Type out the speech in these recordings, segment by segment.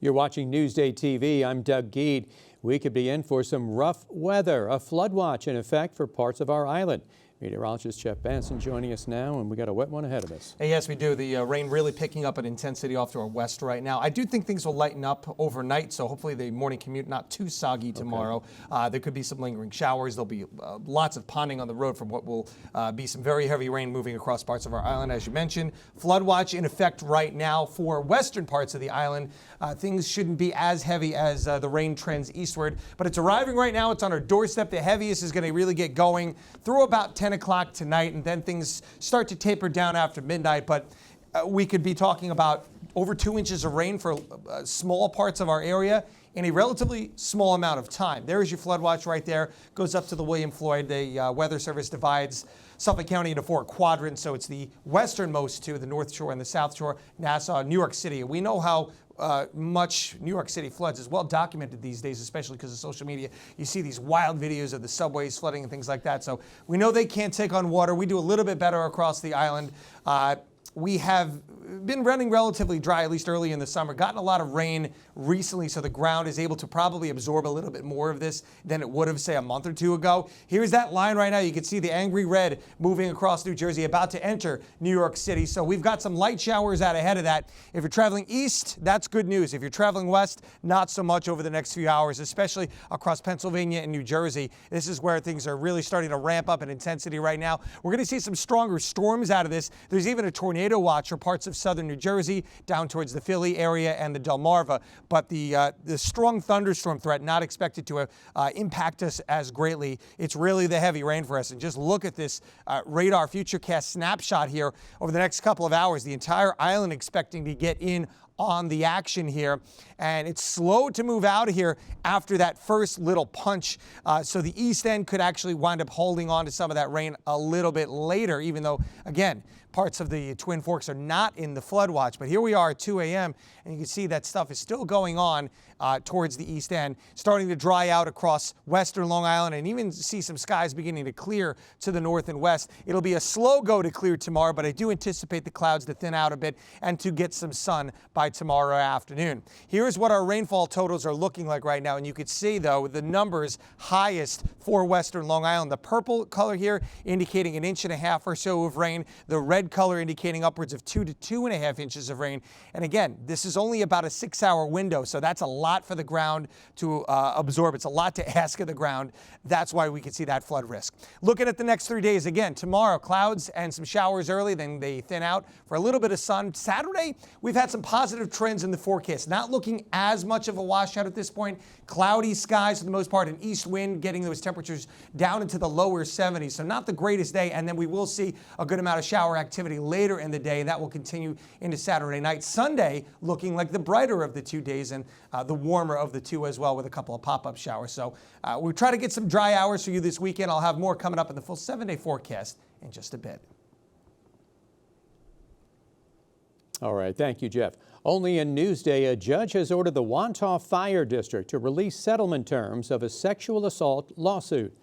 You're watching Newsday TV. I'm Doug Geed. We could be in for some rough weather. A flood watch in effect for parts of our island. Meteorologist Jeff Benson joining us now, and we got a wet one ahead of us. Yes, we do. The rain really picking up in intensity off to our west right now. I do think things will lighten up overnight, so hopefully the morning commute not too soggy tomorrow. Okay. There could be some lingering showers. There'll be lots of ponding on the road from what will be some very heavy rain moving across parts of our island, as you mentioned. Flood watch in effect right now for western parts of the island. Things shouldn't be as heavy as the rain trends eastward, but it's arriving right now. It's on our doorstep. The heaviest is going to really get going through about 10 o'clock tonight, and then things start to taper down after midnight. But we could be talking about over 2 inches of rain for small parts of our area in a relatively small amount of time. There is your flood watch right there. Goes up to the William Floyd. The Weather Service divides Suffolk County into 4 quadrants, so it's the westernmost two, the North Shore and the South Shore, Nassau, New York City. We know how much New York City floods is well documented these days, especially because of social media. You see these wild videos of the subways flooding and things like that. So we know they can't take on water. We do a little bit better across the island. We have been running relatively dry, at least early in the summer, gotten a lot of rain recently, so the ground is able to probably absorb a little bit more of this than it would have, say, a month or two ago. Here's that line right now. You can see the angry red moving across New Jersey, about to enter New York City. So we've got some light showers out ahead of that. If you're traveling east, that's good news. If you're traveling west, not so much over the next few hours, especially across Pennsylvania and New Jersey. This is where things are really starting to ramp up in intensity right now. We're going to see some stronger storms out of this. There's even a tornado watch for parts of southern New Jersey down towards the Philly area and the Delmarva. But the strong thunderstorm threat not expected to impact us as greatly. It's really the heavy rain for us. And just look at this radar futurecast snapshot here over the next couple of hours. The entire island expecting to get in on the action here, and it's slow to move out of here after that first little punch. So the east end could actually wind up holding on to some of that rain a little bit later, even though, again, parts of the Twin Forks are not in the flood watch. But here we are at 2 a.m., and you can see that stuff is still going on towards the east end, starting to dry out across western Long Island, and even see some skies beginning to clear to the north and west. It'll be a slow go to clear tomorrow, but I do anticipate the clouds to thin out a bit and to get some sun by tomorrow afternoon. Here's what our rainfall totals are looking like right now, and you could see, though, the numbers highest for western Long Island. The purple color here indicating 1.5 inches or so of rain. The red color indicating upwards of 2 to 2.5 inches of rain. And again, this is only about a 6-hour window, so that's a lot for the ground to absorb. It's a lot to ask of the ground. That's why we can see that flood risk. Looking at the next 3 days, again, tomorrow, clouds and some showers early, then they thin out for a little bit of sun. Saturday, we've had some positive trends in the forecast. Not looking as much of a washout at this point. Cloudy skies for the most part, an east wind getting those temperatures down into the lower 70s. So not the greatest day, and then we will see a good amount of shower activity later in the day, and that will continue into Saturday night. Sunday looking like the brighter of the 2 days and the warmer of the two as well, with a couple of pop-up showers. So we'll try to get some dry hours for you this weekend. I'll have more coming up in the full 7-day forecast in just a bit. All right. Thank you, Jeff. Only in Newsday, a judge has ordered the Wantagh Fire District to release settlement terms of a sexual assault lawsuit.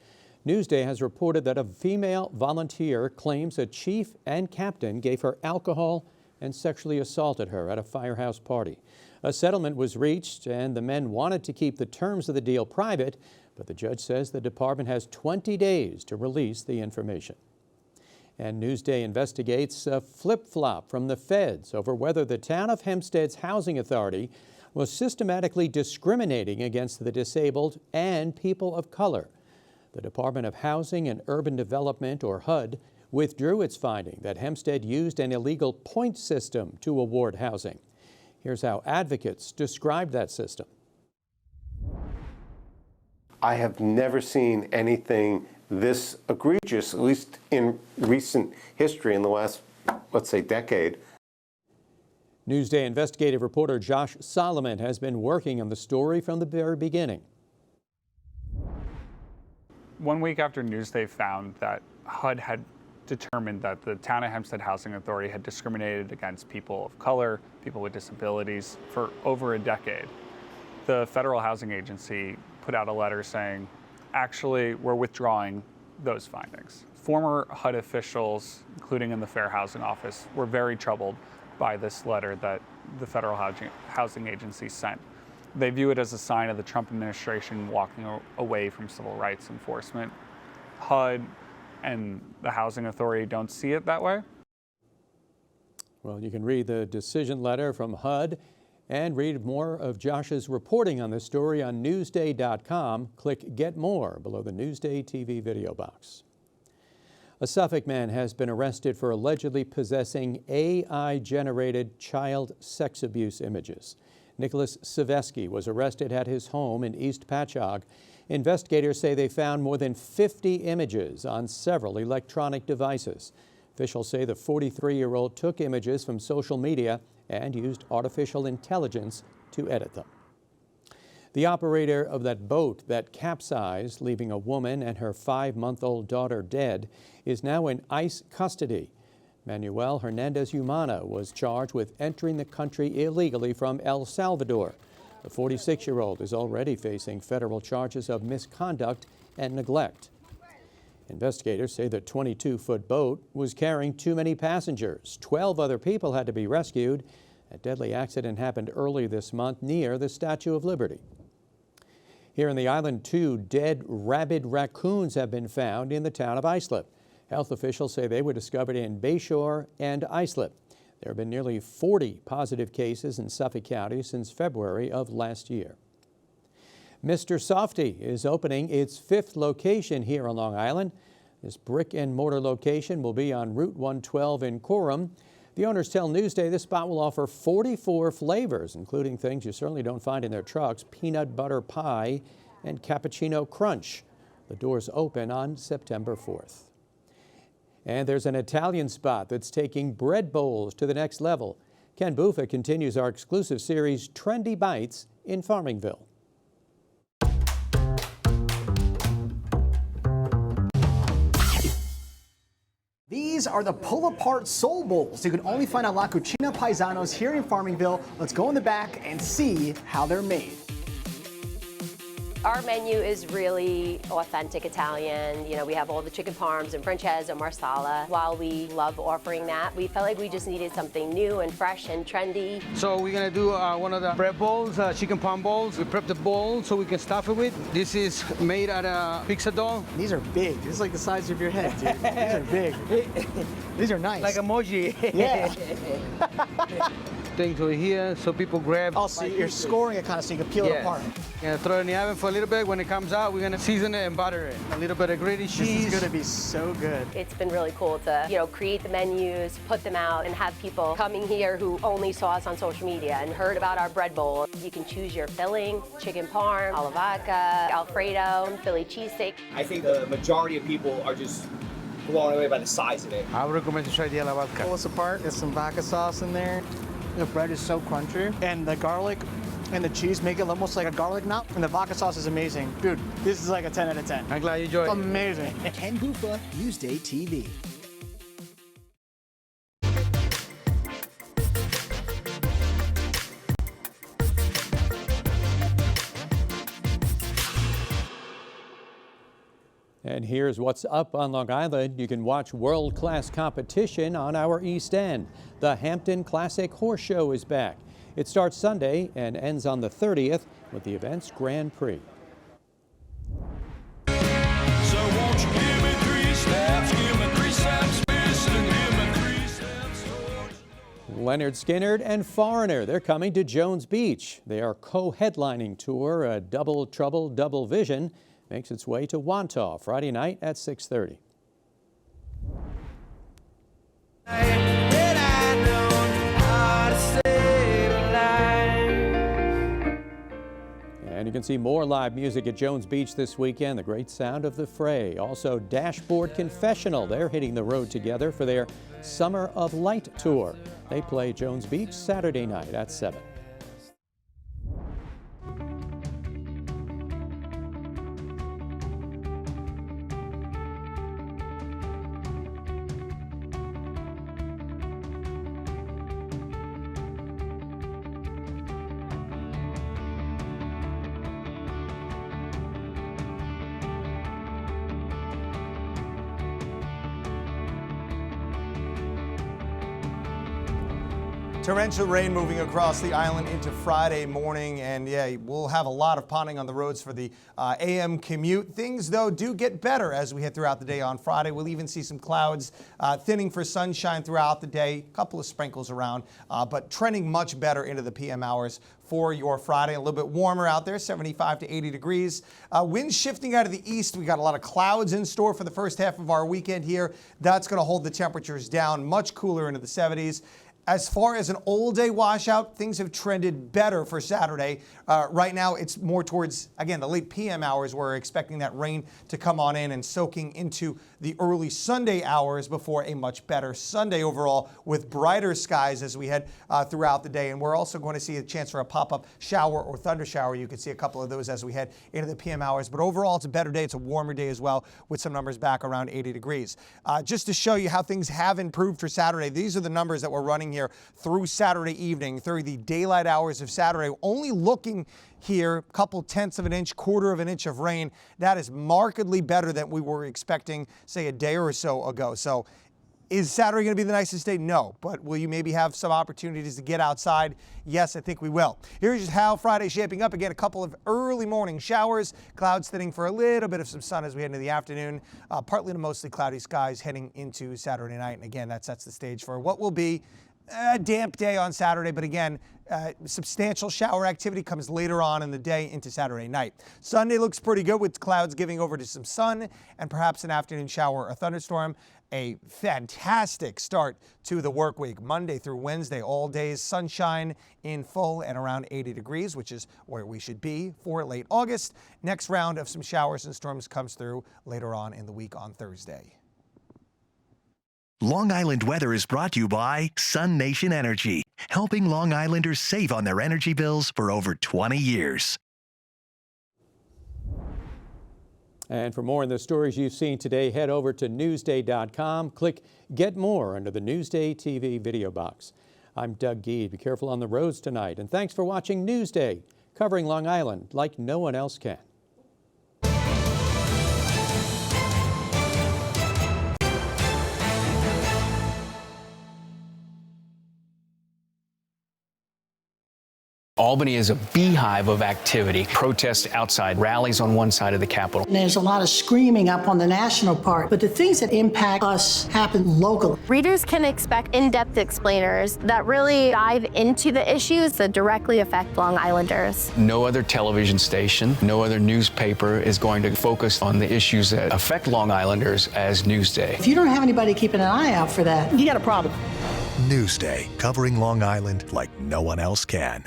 Newsday has reported that a female volunteer claims a chief and captain gave her alcohol and sexually assaulted her at a firehouse party. A settlement was reached, and the men wanted to keep the terms of the deal private, but the judge says the department has 20 days to release the information. And Newsday investigates a flip-flop from the feds over whether the town of Hempstead's housing authority was systematically discriminating against the disabled and people of color. The Department of Housing and Urban Development, or HUD, withdrew its finding that Hempstead used an illegal point system to award housing. Here's how advocates described that system. I have never seen anything this egregious, at least in recent history in the last, let's say, decade. Newsday investigative reporter Josh Solomon has been working on the story from the very beginning. 1 week after Newsday found that HUD had determined that the Town of Hempstead Housing Authority had discriminated against people of color, people with disabilities for over a decade, the Federal Housing Agency put out a letter saying, actually, we're withdrawing those findings. Former HUD officials, including in the Fair Housing Office, were very troubled by this letter that the Federal Housing Agency sent. They view it as a sign of the Trump administration walking away from civil rights enforcement. HUD and the Housing Authority don't see it that way. Well, you can read the decision letter from HUD and read more of Josh's reporting on this story on Newsday.com. Click Get More below the Newsday TV video box. A Suffolk man has been arrested for allegedly possessing AI-generated child sex abuse images. Nicholas Savesky was arrested at his home in East Patchogue. Investigators say they found more than 50 images on several electronic devices. Officials say the 43-year-old took images from social media and used artificial intelligence to edit them. The operator of that boat that capsized, leaving a woman and her 5-month-old daughter dead, is now in ICE custody. Manuel Hernandez Humana was charged with entering the country illegally from El Salvador. The 46-year-old is already facing federal charges of misconduct and neglect. Investigators say the 22-foot boat was carrying too many passengers. 12 other people had to be rescued. A deadly accident happened early this month near the Statue of Liberty. Here in the island, 2 dead rabid raccoons have been found in the town of Islip. Health officials say they were discovered in Bayshore and Islip. There have been nearly 40 positive cases in Suffolk County since February of last year. Mr. Softy is opening its 5th location here on Long Island. This brick and mortar location will be on Route 112 in Coram. The owners tell Newsday this spot will offer 44 flavors, including things you certainly don't find in their trucks: peanut butter pie and cappuccino crunch. The doors open on September 4th. And there's an Italian spot that's taking bread bowls to the next level. Ken Buffa continues our exclusive series, Trendy Bites, in Farmingville. These are the pull-apart soul bowls. You can only find at La Cucina Paisanos here in Farmingville. Let's go in the back and see how they're made. Our menu is really authentic Italian. You know, we have all the chicken parms and French heads and marsala. While we love offering that, we felt like we just needed something new and fresh and trendy. So we're gonna do one of the bread bowls, chicken palm bowls. We prep the bowl so we can stuff it with. This is made out of pizza dough. These are big. This is like the size of your head, dude. These are big. These are nice. Like emoji. Yeah. Things over here so people grab. Oh, so you're scoring it kind of so you can peel it apart. Gonna throw it in the oven for a little bit. When it comes out, we're gonna season it and butter it. A little bit of grated cheese. This is gonna be so good. It's been really cool to, you know, create the menus, put them out, and have people coming here who only saw us on social media and heard about our bread bowl. You can choose your filling: chicken parm, alla vodka, Alfredo, Philly cheesesteak. I think the majority of people are just blown away by the size of it. I would recommend to try the alla vodka. Pull this apart. There's some vodka sauce in there. The bread is so crunchy, and the garlic and the cheese make it almost like a garlic knot. And the vodka sauce is amazing. Dude, this is like a 10 out of 10. I'm glad you enjoyed it. Amazing. Ken Buffa, Newsday TV. And here's what's up on Long Island. You can watch world-class competition on our East End. The Hampton Classic Horse Show is back. It starts Sunday and ends on the 30th with the event's Grand Prix. So won't you give me 3 steps, give me 3 steps, mister, give me 3 steps, horse. Leonard Skinner and Foreigner, they're coming to Jones Beach. They are co-headlining tour, a Double Trouble, Double Vision, makes its way to Wantagh Friday night at 6:30. And you can see more live music at Jones Beach this weekend, the great sound of the Fray. Also, Dashboard Confessional, they're hitting the road together for their Summer of Light tour. They play Jones Beach Saturday night at 7. Torrential rain moving across the island into Friday morning, and yeah, we'll have a lot of ponding on the roads for the AM commute. Things, though, do get better as we head throughout the day on Friday. We'll even see some clouds thinning for sunshine throughout the day, a couple of sprinkles around, but trending much better into the PM hours for your Friday. A little bit warmer out there, 75 to 80 degrees. Winds shifting out of the east. We got a lot of clouds in store for the first half of our weekend here. That's going to hold the temperatures down, much cooler into the 70s. As far as an all-day washout, things have trended better for Saturday. Right now, it's more towards, again, the late PM hours. We're expecting that rain to come on in and soaking into the early Sunday hours before a much better Sunday overall with brighter skies as we head throughout the day. And we're also going to see a chance for a pop-up shower or thunder shower. You can see a couple of those as we head into the PM hours. But overall, it's a better day. It's a warmer day as well with some numbers back around 80 degrees. Just to show you how things have improved for Saturday, these are the numbers that we're running here through Saturday evening, through the daylight hours of Saturday. Only looking here, a couple tenths of an inch, quarter of an inch of rain. That is markedly better than we were expecting, say, a day or so ago. So is Saturday going to be the nicest day? No. But will you maybe have some opportunities to get outside? Yes, I think we will. Here's just how Friday's shaping up. Again, a couple of early morning showers, clouds thinning for a little bit of some sun as we head into the afternoon. Partly to mostly cloudy skies heading into Saturday night. And again, that sets the stage for what will be a damp day on Saturday, but again, substantial shower activity comes later on in the day into Saturday night. Sunday looks pretty good with clouds giving over to some sun and perhaps an afternoon shower or thunderstorm. A fantastic start to the work week. Monday through Wednesday, all days sunshine in full and around 80 degrees, which is where we should be for late August. Next round of some showers and storms comes through later on in the week on Thursday. Long Island weather is brought to you by Sun Nation Energy, helping Long Islanders save on their energy bills for over 20 years. And for more on the stories you've seen today, head over to Newsday.com. Click Get More under the Newsday TV video box. I'm Doug Gee. Be careful on the roads tonight. And thanks for watching Newsday, covering Long Island like no one else can. Albany is a beehive of activity. Protests outside, rallies on one side of the Capitol. There's a lot of screaming up on the national park, but the things that impact us happen locally. Readers can expect in-depth explainers that really dive into the issues that directly affect Long Islanders. No other television station, no other newspaper is going to focus on the issues that affect Long Islanders as Newsday. If you don't have anybody keeping an eye out for that, you got a problem. Newsday, covering Long Island like no one else can.